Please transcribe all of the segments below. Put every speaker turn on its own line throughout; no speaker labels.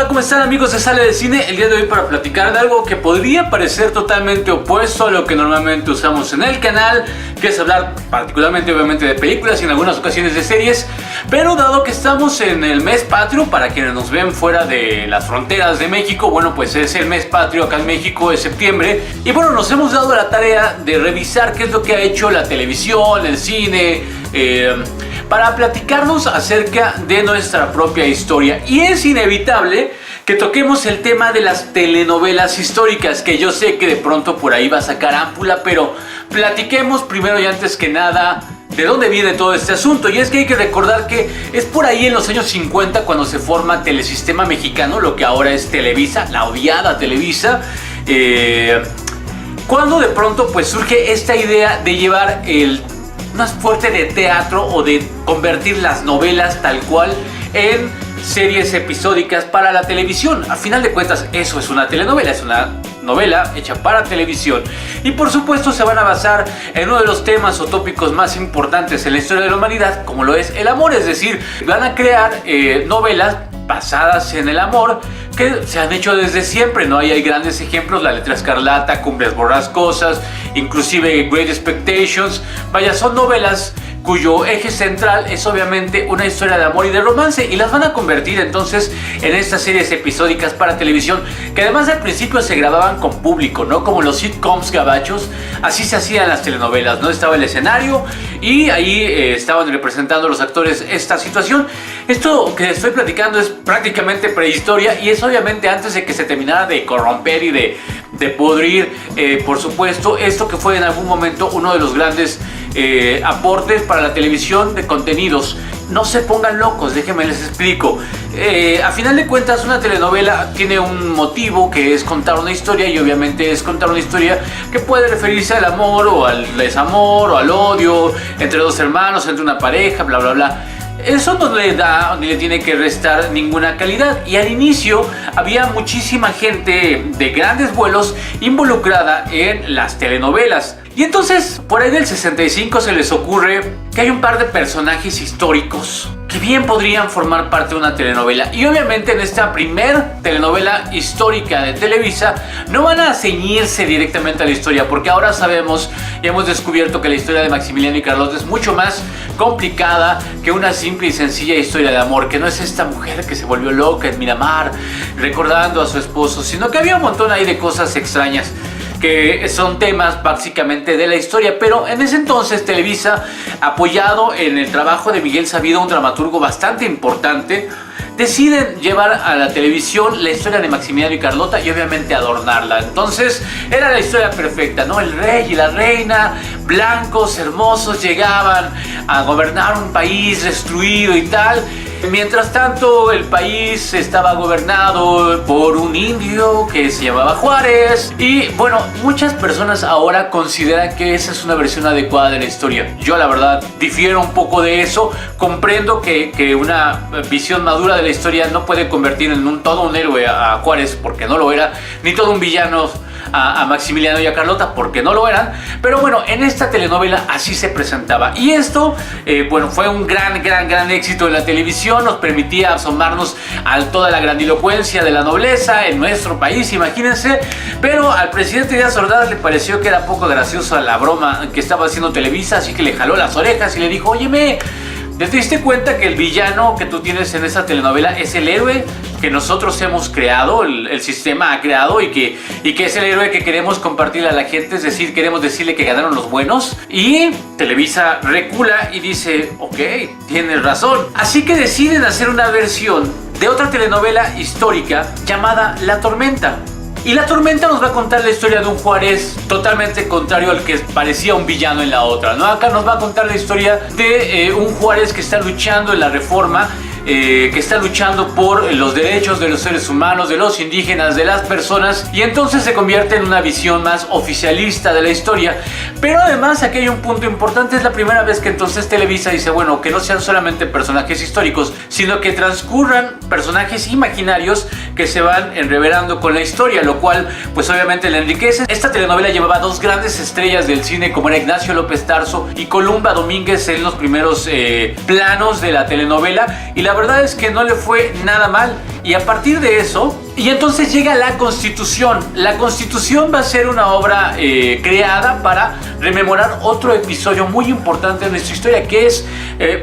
Hola, ¿cómo están amigos de Sale de Cine? El día de hoy para platicar de algo que podría parecer totalmente opuesto a lo que normalmente usamos en el canal, que es hablar particularmente obviamente de películas y en algunas ocasiones de series, pero dado que estamos en el mes patrio, para quienes nos ven fuera de las fronteras de México, bueno, pues es el mes patrio acá en México, es septiembre, y bueno, nos hemos dado la tarea de revisar qué es lo que ha hecho la televisión, el cine, para platicarnos acerca de nuestra propia historia. Y es inevitable que toquemos el tema de las telenovelas históricas, que yo sé que de pronto por ahí va a sacar ámpula, pero platiquemos primero y antes que nada de dónde viene todo este asunto. Y es que hay que recordar que es por ahí en los años 50 cuando se forma Telesistema Mexicano, lo que ahora es Televisa, la odiada Televisa, cuando de pronto pues surge esta idea de llevar el más fuerte de teatro o de convertir las novelas tal cual en series episódicas para la televisión. A final de cuentas eso es una telenovela, es una novela hecha para televisión, y por supuesto se van a basar en uno de los temas o tópicos más importantes en la historia de la humanidad, como lo es el amor. Es decir, van a crear novelas basadas en el amor que se han hecho desde siempre, ¿no? Ahí hay grandes ejemplos: La Letra Escarlata, Cumbres Borrascosas, inclusive Great Expectations. Vaya, son novelas cuyo eje central es obviamente una historia de amor y de romance, y las van a convertir entonces en estas series episódicas para televisión, que además al principio se grababan con público, ¿no? Como los sitcoms gabachos, así se hacían las telenovelas, ¿no? Estaba el escenario y ahí estaban representando los actores esta situación. Esto que estoy platicando es prácticamente prehistoria, y es obviamente antes de que se terminara de corromper y de pudrir, por supuesto, esto que fue en algún momento uno de los grandes aportes para la televisión de contenidos. No se pongan locos, déjenme les explico. A final de cuentas, una telenovela tiene un motivo, que es contar una historia, y obviamente es contar una historia que puede referirse al amor o al desamor o al odio entre dos hermanos, entre una pareja, bla bla bla. Eso no le da ni le tiene que restar ninguna calidad, y al inicio había muchísima gente de grandes vuelos involucrada en las telenovelas. Y entonces, por ahí del 65 se les ocurre que hay un par de personajes históricos que bien podrían formar parte de una telenovela. Y obviamente en esta primer telenovela histórica de Televisa no van a ceñirse directamente a la historia, porque ahora sabemos y hemos descubierto que la historia de Maximiliano y Carlota es mucho más complicada que una simple y sencilla historia de amor, que no es esta mujer que se volvió loca en Miramar recordando a su esposo, sino que había un montón ahí de cosas extrañas que son temas básicamente de la historia. Pero en ese entonces Televisa, apoyado en el trabajo de Miguel Sabido, un dramaturgo bastante importante, deciden llevar a la televisión la historia de Maximiliano y Carlota y obviamente adornarla. Entonces era la historia perfecta, ¿no? El rey y la reina, blancos, hermosos, llegaban a gobernar un país destruido y tal. Mientras tanto, el país estaba gobernado por un indio que se llamaba Juárez. Y bueno, muchas personas ahora consideran que esa es una versión adecuada de la historia. Yo la verdad difiero un poco de eso. Comprendo que una visión madura de la historia no puede convertir en todo un héroe a Juárez, porque no lo era, ni todo un villano a Maximiliano y a Carlota, porque no lo eran. Pero bueno, en esta telenovela así se presentaba, y esto bueno, fue un gran éxito en la televisión. Nos permitía asomarnos a toda la grandilocuencia de la nobleza en nuestro país, imagínense. Pero al presidente Díaz Ordaz le pareció que era poco graciosa la broma que estaba haciendo Televisa, así que le jaló las orejas y le dijo: óyeme, ¿te diste cuenta que el villano que tú tienes en esa telenovela es el héroe que nosotros hemos creado, el sistema ha creado, y que es el héroe que queremos compartir a la gente? Es decir, queremos decirle que ganaron los buenos. Y Televisa recula y dice: ok, tienes razón. Así que deciden hacer una versión de otra telenovela histórica llamada La Tormenta. Y La Tormenta nos va a contar la historia de un Juárez totalmente contrario al que parecía un villano en la otra, ¿no? Acá nos va a contar la historia de un Juárez que está luchando en la reforma, que está luchando por los derechos de los seres humanos, de los indígenas, de las personas, y entonces se convierte en una visión más oficialista de la historia. Pero además aquí hay un punto importante: es la primera vez que entonces Televisa dice, bueno, que no sean solamente personajes históricos, sino que transcurran personajes imaginarios que se van enreverando con la historia, lo cual pues obviamente le enriquece. Esta telenovela llevaba dos grandes estrellas del cine como era Ignacio López Tarso y Columba Domínguez en los primeros planos de la telenovela, y la verdad es que no le fue nada mal. Y a partir de eso, y entonces llega la Constitución. La Constitución va a ser una obra creada para rememorar otro episodio muy importante de nuestra historia, que es,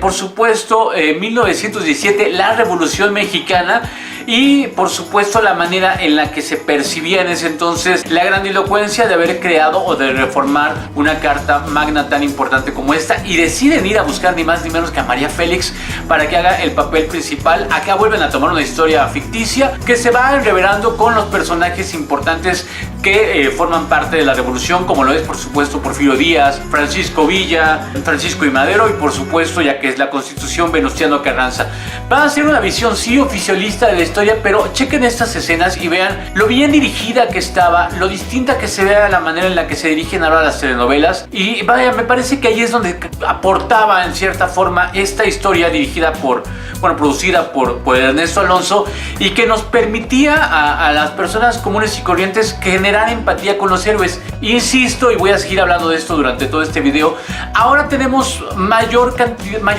por supuesto, 1917, la Revolución Mexicana, y por supuesto la manera en la que se percibía en ese entonces la grandilocuencia de haber creado o de reformar una carta magna tan importante como esta, y deciden ir a buscar ni más ni menos que a María Félix para que haga el papel principal. Acá vuelven a tomar una historia ficticia que se va enreverando con los personajes importantes que forman parte de la revolución, como lo es por supuesto Porfirio Díaz, Francisco Villa, Francisco I. Madero y por supuesto, ya que es la Constitución, Venustiano Carranza. Va a ser una visión sí oficialista de la historia, pero chequen estas escenas y vean lo bien dirigida que estaba, lo distinta que se vea la manera en la que se dirigen ahora las telenovelas, y vaya, me parece que ahí es donde aportaba en cierta forma esta historia dirigida por, bueno, producida por Ernesto Alonso, y que nos permitía a las personas comunes y corrientes generar empatía con los héroes. Insisto, y voy a seguir hablando de esto durante todo este video, ahora tenemos mayor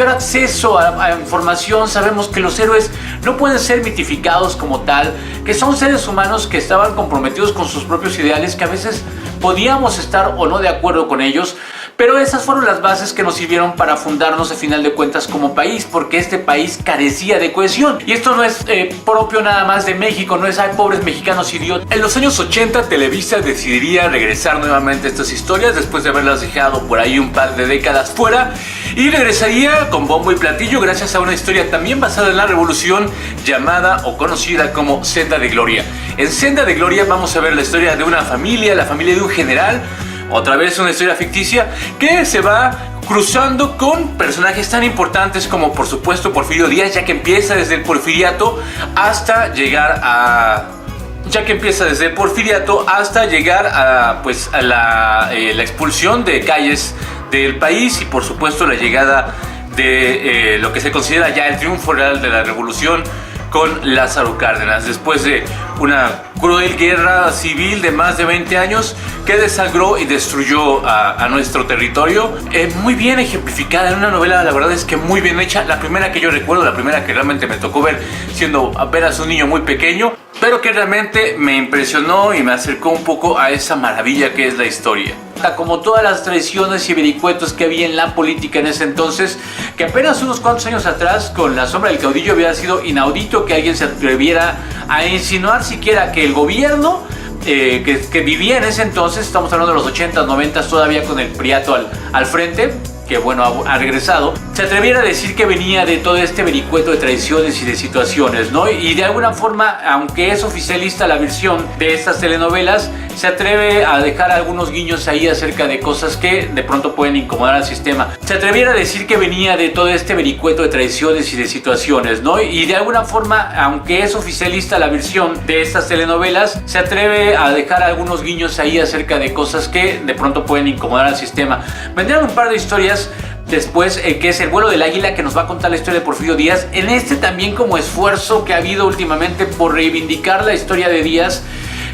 acceso a información. Sabemos que los héroes no pueden ser mitificados como tal, que son seres humanos que estaban comprometidos con sus propios ideales, que a veces podíamos estar o no de acuerdo con ellos, pero esas fueron las bases que nos sirvieron para fundarnos a final de cuentas como país, porque este país carecía de cohesión. Y esto no es propio nada más de México, no es "ay, pobres mexicanos idiotas". En los años 80 Televisa decidiría regresar nuevamente a estas historias después de haberlas dejado por ahí un par de décadas fuera, y regresaría con bombo y platillo gracias a una historia también basada en la revolución llamada o conocida como Senda de Gloria. En Senda de Gloria vamos a ver la historia de una familia, la familia de un general. Otra vez una historia ficticia que se va cruzando con personajes tan importantes como por supuesto Porfirio Díaz, ya que empieza desde el porfiriato hasta llegar a... pues a la expulsión de calles del país, y por supuesto la llegada de lo que se considera ya el triunfo real de la revolución con Lázaro Cárdenas, después de una cruel guerra civil de más de 20 años que desangró y destruyó a nuestro territorio. Muy bien ejemplificada en una novela, la verdad es que muy bien hecha. La primera que yo recuerdo, la primera que realmente me tocó ver siendo apenas un niño muy pequeño, pero que realmente me impresionó y me acercó un poco a esa maravilla que es la historia. Como todas las traiciones y vericuetos que había en la política en ese entonces, que apenas unos cuantos años atrás con La Sombra del Caudillo había sido inaudito que alguien se atreviera a insinuar siquiera que el gobierno que vivía en ese entonces, estamos hablando de los 80s, 90s, todavía con el Priato al frente, que bueno, ha regresado, se atreviera a decir que venía de todo este vericueto de traiciones y de situaciones, ¿no? Y de alguna forma, aunque es oficialista la versión de estas telenovelas, se atreve a dejar algunos guiños ahí acerca de cosas que de pronto pueden incomodar al sistema. Se atreviera a decir que venía de todo este vericueto de traiciones y de situaciones, ¿no? Y de alguna forma, aunque es oficialista la versión de estas telenovelas, se atreve a dejar algunos guiños ahí acerca de cosas que de pronto pueden incomodar al sistema. Vendrán un par de historias después, que es El vuelo del águila, que nos va a contar la historia de Porfirio Díaz. En este también como esfuerzo que ha habido últimamente por reivindicar la historia de Díaz,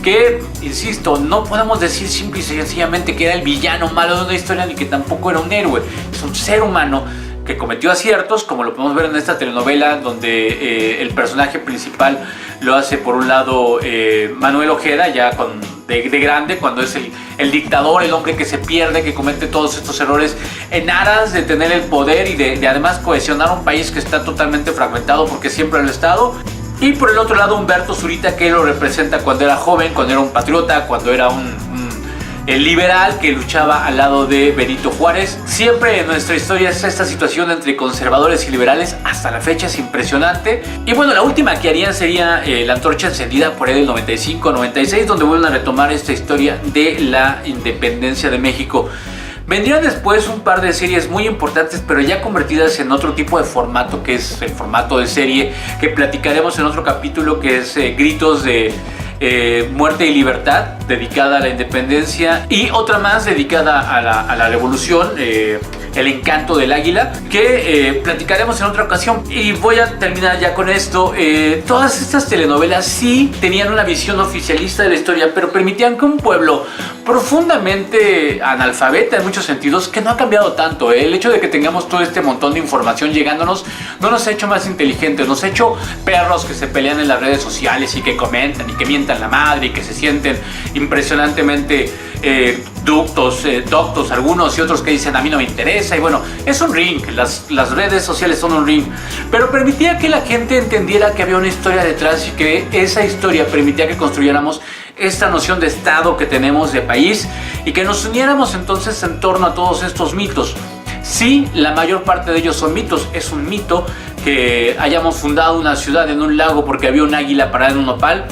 que, insisto, no podemos decir simple y sencillamente que era el villano malo de una historia, ni que tampoco era un héroe. Es un ser humano que cometió aciertos, como lo podemos ver en esta telenovela, donde el personaje principal lo hace por un lado Manuel Ojeda, ya de grande, cuando es el dictador, el hombre que se pierde, que comete todos estos errores en aras de tener el poder y de además cohesionar un país que está totalmente fragmentado, porque siempre lo ha estado. Y por el otro lado Humberto Zurita, que lo representa cuando era joven, cuando era un patriota, cuando era el liberal que luchaba al lado de Benito Juárez. Siempre en nuestra historia es esta situación entre conservadores y liberales, hasta la fecha es impresionante. Y bueno, la última que harían sería La Antorcha Encendida, por ahí del 95-96, donde vuelven a retomar esta historia de la independencia de México. Vendrían después un par de series muy importantes, pero ya convertidas en otro tipo de formato, que es el formato de serie, que platicaremos en otro capítulo, que es Gritos de Muerte y Libertad, dedicada a la independencia, y otra más dedicada a la revolución, El encanto del águila, que platicaremos en otra ocasión. Y voy a terminar ya con esto. Todas estas telenovelas sí tenían una visión oficialista de la historia, pero permitían que un pueblo profundamente analfabeta en muchos sentidos, que no ha cambiado tanto, el hecho de que tengamos todo este montón de información llegándonos no nos ha hecho más inteligentes, nos ha hecho perros que se pelean en las redes sociales y que comentan y que mientan la madre y que se sienten impresionantemente doctos, algunos, y otros que dicen a mí no me interesa. Y bueno, es un ring, las redes sociales son un ring, pero permitía que la gente entendiera que había una historia detrás y que esa historia permitía que construyéramos esta noción de Estado que tenemos, de país, y que nos uniéramos entonces en torno a todos estos mitos. Sí, la mayor parte de ellos son mitos. Es un mito que hayamos fundado una ciudad en un lago porque había un águila parada en un nopal.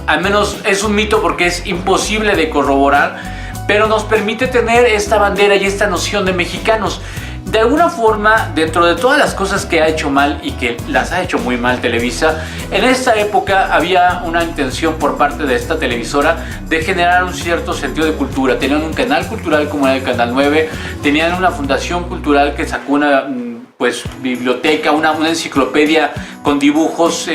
Al menos es un mito porque es imposible de corroborar, pero nos permite tener esta bandera y esta noción de mexicanos. De alguna forma, dentro de todas las cosas que ha hecho mal y que las ha hecho muy mal Televisa, en esta época había una intención por parte de esta televisora de generar un cierto sentido de cultura. Tenían un canal cultural como era el Canal 9, tenían una fundación cultural que sacó una biblioteca, una enciclopedia con dibujos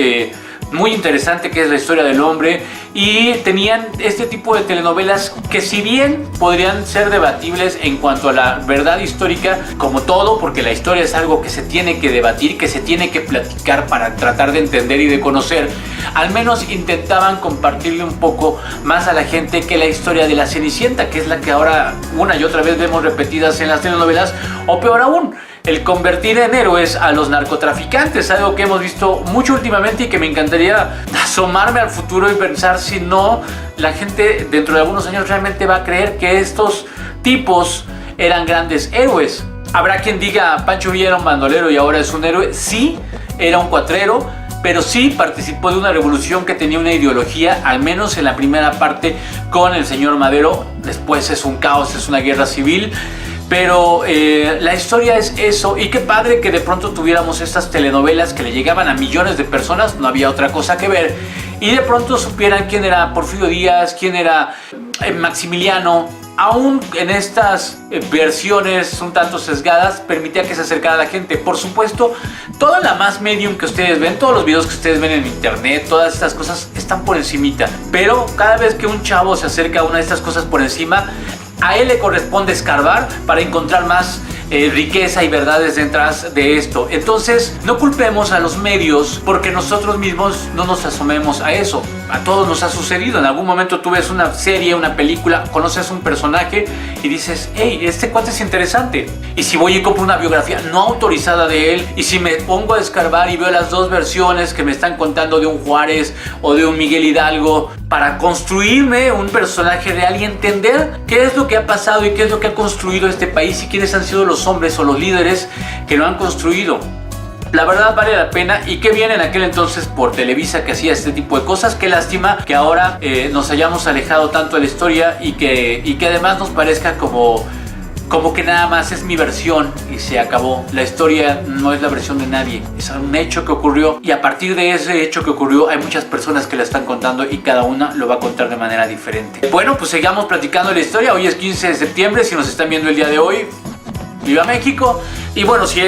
muy interesante, que es la historia del hombre, y tenían este tipo de telenovelas que, si bien podrían ser debatibles en cuanto a la verdad histórica, como todo, porque la historia es algo que se tiene que debatir, que se tiene que platicar para tratar de entender y de conocer, al menos intentaban compartirle un poco más a la gente que la historia de la Cenicienta, que es la que ahora una y otra vez vemos repetidas en las telenovelas, o peor aún, el convertir en héroes a los narcotraficantes, algo que hemos visto mucho últimamente y que me encantaría asomarme al futuro y pensar si no, la gente dentro de algunos años realmente va a creer que estos tipos eran grandes héroes. Habrá quien diga, Pancho Villa era un bandolero y ahora es un héroe. Sí, era un cuatrero, pero sí participó de una revolución que tenía una ideología, al menos en la primera parte con el señor Madero. Después es un caos, es una guerra civil. Pero la historia es eso, y qué padre que de pronto tuviéramos estas telenovelas que le llegaban a millones de personas, no había otra cosa que ver, y de pronto supieran quién era Porfirio Díaz, quién era Maximiliano. Aún en estas versiones un tanto sesgadas, permitía que se acercara a la gente. Por supuesto, toda la más medium que ustedes ven, todos los videos que ustedes ven en internet, todas estas cosas están por encimita, pero cada vez que un chavo se acerca a una de estas cosas por encima, a él le corresponde escarbar para encontrar más riqueza y verdades detrás de esto. Entonces, no culpemos a los medios porque nosotros mismos no nos asomemos a eso. A todos nos ha sucedido. En algún momento tú ves una serie, una película, conoces un personaje y dices, hey, este cuate es interesante. Y si voy y compro una biografía no autorizada de él, y si me pongo a escarbar y veo las dos versiones que me están contando de un Juárez o de un Miguel Hidalgo, para construirme un personaje real y entender qué es lo que ha pasado y qué es lo que ha construido este país y quiénes han sido los hombres o los líderes que lo han construido. La verdad vale la pena, y qué bien en aquel entonces por Televisa que hacía este tipo de cosas. Qué lástima que ahora nos hayamos alejado tanto de la historia y que además nos parezca como que nada más es mi versión y se acabó. La historia no es la versión de nadie, es un hecho que ocurrió, y a partir de ese hecho que ocurrió hay muchas personas que la están contando y cada una lo va a contar de manera diferente. Bueno, pues sigamos platicando la historia. Hoy es 15 de septiembre, si nos están viendo el día de hoy, ¡viva México! Y bueno, si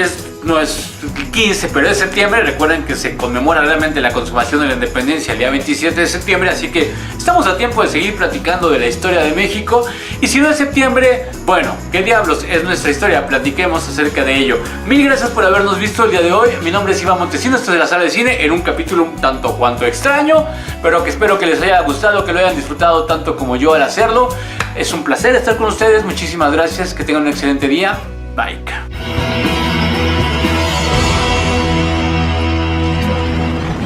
no es 15, pero es septiembre, recuerden que se conmemora realmente la consumación de la independencia el día 27 de septiembre, así que estamos a tiempo de seguir platicando de la historia de México. Y si no es septiembre, bueno, ¿qué diablos es nuestra historia? Platiquemos acerca de ello. Mil gracias por habernos visto el día de hoy. Mi nombre es Iván Montesinos, esto es de la Sala de Cine, en un capítulo un tanto cuanto extraño, pero que espero que les haya gustado, que lo hayan disfrutado tanto como yo al hacerlo. Es un placer estar con ustedes, muchísimas gracias, que tengan un excelente día. Bye.